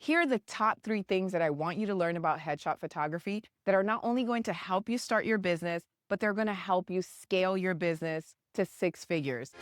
Here are the top 3 things that I want you to learn about headshot photography that are not only going to help you start your business, but they're going to help you scale your business to 6 figures.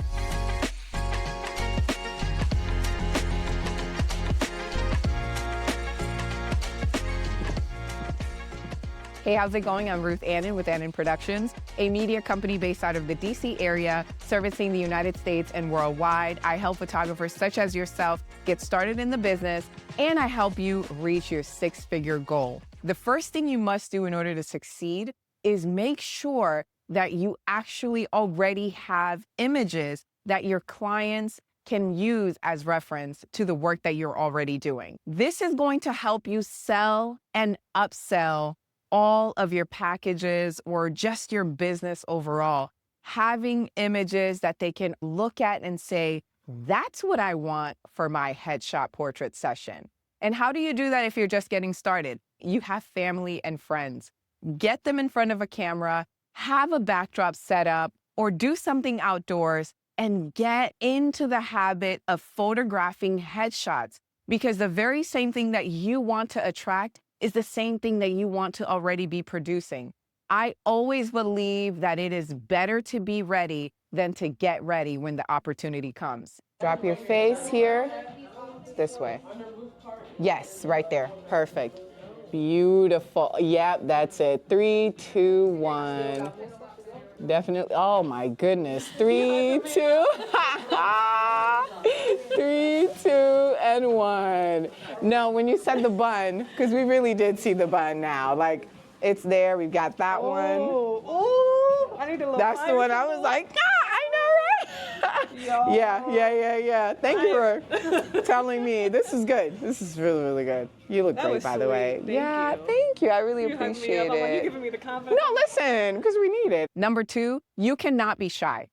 Hey, how's it going? I'm Ruth Annan with Annan Productions, a media company based out of the DC area, servicing the United States and worldwide. I help photographers such as yourself get started in the business, and I help you reach your 6-figure goal. The first thing you must do in order to succeed is make sure that you actually already have images that your clients can use as reference to the work that you're already doing. This is going to help you sell and upsell all of your packages or just your business overall. Having images that they can look at and say, that's what I want for my headshot portrait session. And how do you do that if you're just getting started? You have family and friends. Get them in front of a camera, have a backdrop set up, or do something outdoors and get into the habit of photographing headshots, because the very same thing that you want to attract is the same thing that you want to already be producing. I always believe that it is better to be ready than to get ready when the opportunity comes. Drop your face here, this way. Yes, right there, perfect. Beautiful, yep, that's it. 3, 2, 1. Definitely, oh my goodness, 3, 2, 3, 2, and 1. No, when you said the bun, because we really did see the bun now, like it's there, we've got that one. Oh, I need a little. That's the one I was like, I know, right? Yeah. Thank you for telling me. This is good. This is really, really good. You look great, by the way. Thank you. I really appreciate it. You're giving me the confidence. No, listen, because we need it. Number 2, you cannot be shy.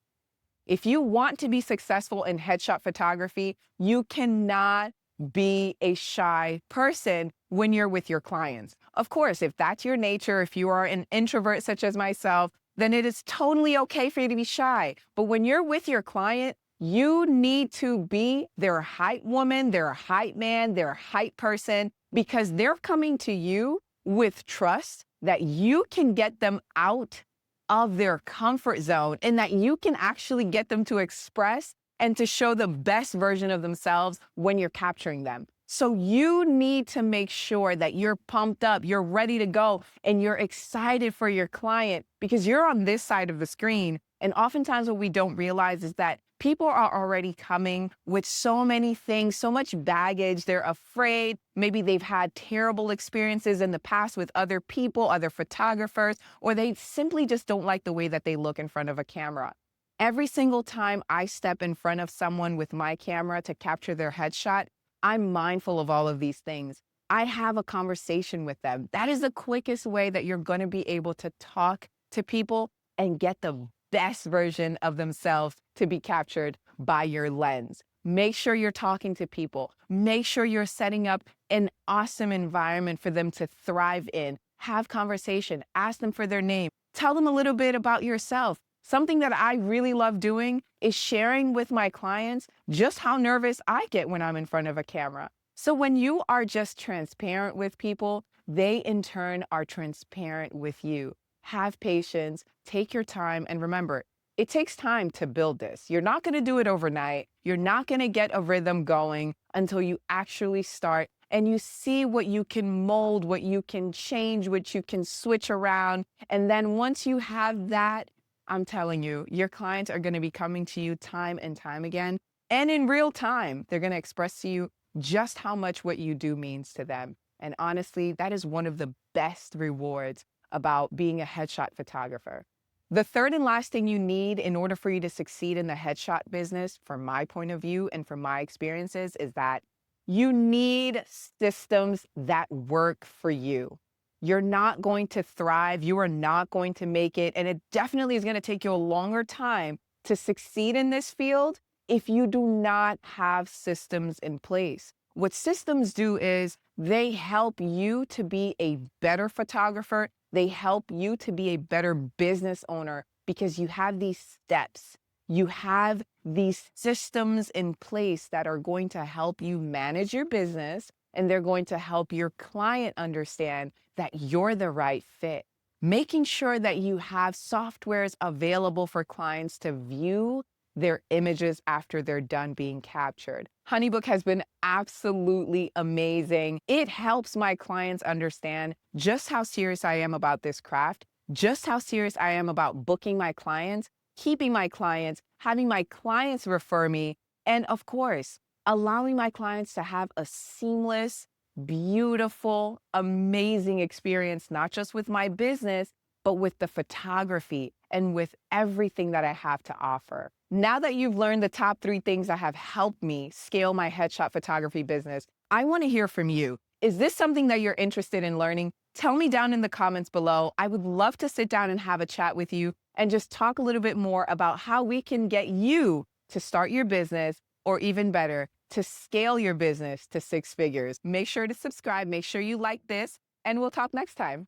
If you want to be successful in headshot photography, you cannot be a shy person when you're with your clients. Of course, if that's your nature, if you are an introvert such as myself, then it is totally okay for you to be shy. But when you're with your client, you need to be their hype woman, their hype man, their hype person, because they're coming to you with trust that you can get them out of their comfort zone and that you can actually get them to express and to show the best version of themselves when you're capturing them. So you need to make sure that you're pumped up, you're ready to go, and you're excited for your client, because you're on this side of the screen. And oftentimes what we don't realize is that people are already coming with so many things, so much baggage. They're afraid. Maybe they've had terrible experiences in the past with other people, other photographers, or they simply just don't like the way that they look in front of a camera. Every single time I step in front of someone with my camera to capture their headshot, I'm mindful of all of these things. I have a conversation with them. That is the quickest way that you're going to be able to talk to people and get the best version of themselves to be captured by your lens. Make sure you're talking to people. Make sure you're setting up an awesome environment for them to thrive in. Have conversation. Ask them for their name. Tell them a little bit about yourself. Something that I really love doing is sharing with my clients just how nervous I get when I'm in front of a camera. So when you are just transparent with people, they in turn are transparent with you. Have patience, take your time, and remember, it takes time to build this. You're not going to do it overnight. You're not going to get a rhythm going until you actually start and you see what you can mold, what you can change, what you can switch around. And then once you have that, I'm telling you, your clients are going to be coming to you time and time again. And in real time, they're going to express to you just how much what you do means to them. And honestly, that is one of the best rewards about being a headshot photographer. The third and last thing you need in order for you to succeed in the headshot business, from my point of view and from my experiences, is that you need systems that work for you. You're not going to thrive. You are not going to make it. And it definitely is going to take you a longer time to succeed in this field if you do not have systems in place. What systems do is they help you to be a better photographer. They help you to be a better business owner because you have these steps. You have these systems in place that are going to help you manage your business, and they're going to help your client understand that you're the right fit. Making sure that you have softwares available for clients to view their images after they're done being captured. Honeybook has been absolutely amazing. It helps my clients understand just how serious I am about this craft, just how serious I am about booking my clients, keeping my clients, having my clients refer me, and of course, allowing my clients to have a seamless, beautiful, amazing experience, not just with my business, but with the photography and with everything that I have to offer. Now that you've learned the top 3 things that have helped me scale my headshot photography business, I want to hear from you. Is this something that you're interested in learning? Tell me down in the comments below. I would love to sit down and have a chat with you and just talk a little bit more about how we can get you to start your business, or even better, to scale your business to 6 figures. Make sure to subscribe, make sure you like this, and we'll talk next time.